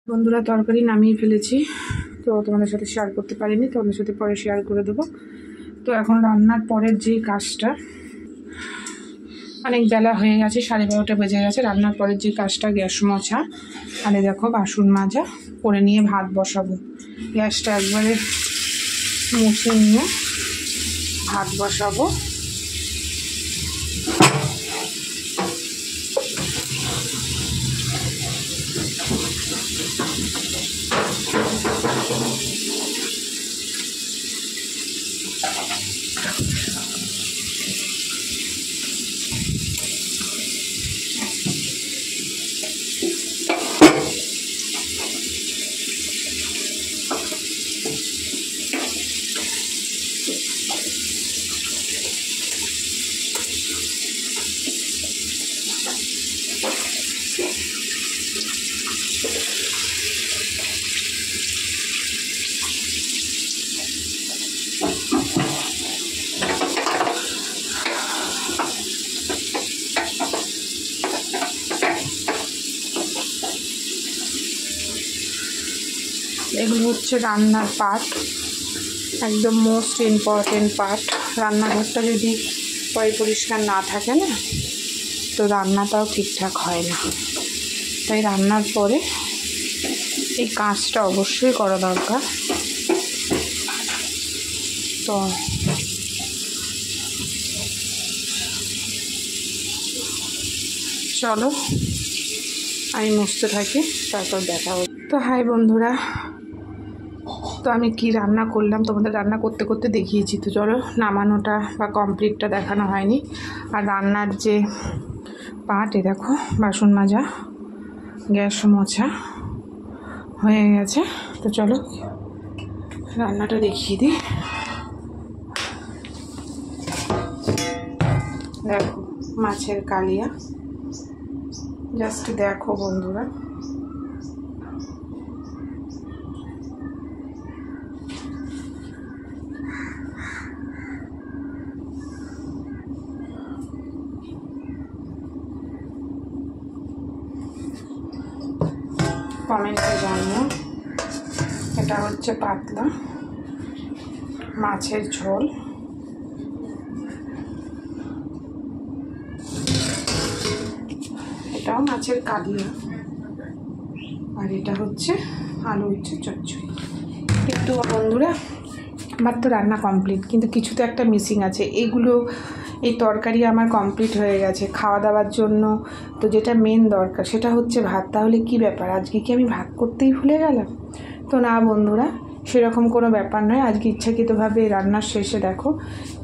বন্ধুরা তরকারি নামিয়ে ফেলেছি, তো তোমাদের সাথে শেয়ার করতে পারিনি, তোমাদের সাথে পরে শেয়ার করে দেবো। তো এখন রান্নার পরের যে কাজটা, অনেক বেলা হয়ে গেছে, 12:30 বেজে গেছে। রান্নার পরের যে কাজটা গ্যাস মোছা, আরে দেখো বাসন মাজা করে নিয়ে ভাত বসাবো। গ্যাসটা একবারে মুছে নিয়ে ভাত বসাবো। এগুলো হচ্ছে রান্নার পার্ট, একদম মোস্ট ইম্পর্টেন্ট পার্ট। রান্নাঘরটা যদি পরিষ্কার না থাকে না, তো রান্নাটাও ঠিকঠাক হয় না। তাই রান্নার পরে এই কাজটা অবশ্যই করা দরকার। তো চলো আমি মুছতে থাকি, তারপর দেখা হবে। তো হাই বন্ধুরা, তো আমি কি রান্না করলাম তোমাদের রান্না করতে করতে দেখিয়েছি। তো চলো, নামানোটা বা কমপ্লিটটা দেখানো হয়নি। আর রান্নার যে পার্ট, এ দেখো বাসন মাজা, গ্যাস মোছা হয়ে গেছে। তো চলো রান্নাটা দেখিয়ে দিই। দেখো মাছের কালিয়া, জাস্ট দেখো বন্ধুরা, কমেন্টে জানিও। এটা হচ্ছে পাতলা মাছের ঝোল, এটাও মাছের কালিয়া, আর এটা হচ্ছে আলু হচ্ছে চচ্চড়ি। কিন্তু বন্ধুরা আমার তো রান্না কমপ্লিট, কিন্তু কিছু তো একটা মিসিং আছে। এই তরকারি আমার কমপ্লিট হয়ে গেছে খাওয়া দাওয়ার জন্য। তো যেটা মেন দরকার সেটা হচ্ছে ভাত। তাহলে কি ব্যাপার, আজকে কি আমি ভাত করতেই ভুলে গেলাম? তো না বন্ধুরা, সেরকম কোনো ব্যাপার নয়। আজকে ইচ্ছাকৃতভাবে রান্নার শেষে দেখো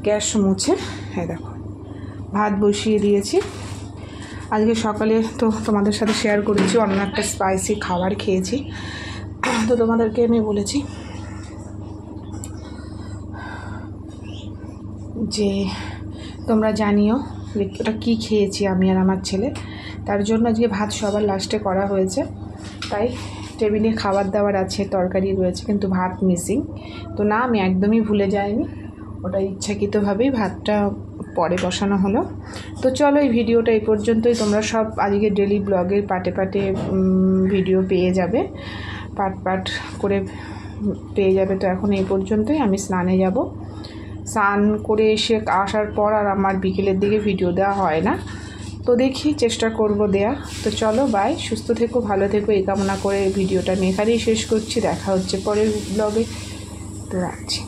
গ্যাস মুছে, হ্যাঁ দেখো ভাত বসিয়ে দিয়েছি। আজকে সকালে তো তোমাদের সাথে শেয়ার করেছি, অন্য একটা স্পাইসি খাবার খেয়েছি। তো তোমাদেরকে আমি বলেছি যে তোমরা জানিও যে ওটা কী খেয়েছি আমি আর আমার ছেলে। তার জন্য আজকে ভাত সবার লাস্টে করা হয়েছে। তাই টেবিলে খাবার দাবার আছে, তরকারি রয়েছে, কিন্তু ভাত মিসিং। তো না, আমি একদমই ভুলে যাইনি, ওটা ইচ্ছাকৃতভাবেই ভাতটা পরে বসানো হলো। তো চলো এই ভিডিওটা এই পর্যন্তই। তোমরা সব আজকে ডেলি ব্লগের পাটে পাটে ভিডিও পেয়ে যাবে, পাট করে পেয়ে যাবে। তো এখন এই পর্যন্তই। আমি স্নানে যাব, স্নান করে এসে আসার পর আর আমার বিকেলের দিকে ভিডিও দেওয়া হয় না। তো দেখি, চেষ্টা করব দেয়া। তো চলো বাই, সুস্থ থেকো, ভালো থেকো, এই কামনা করে ভিডিওটা আমি এখানেই শেষ করছি। দেখা হচ্ছে পরের ব্লগে। তো রাখছি।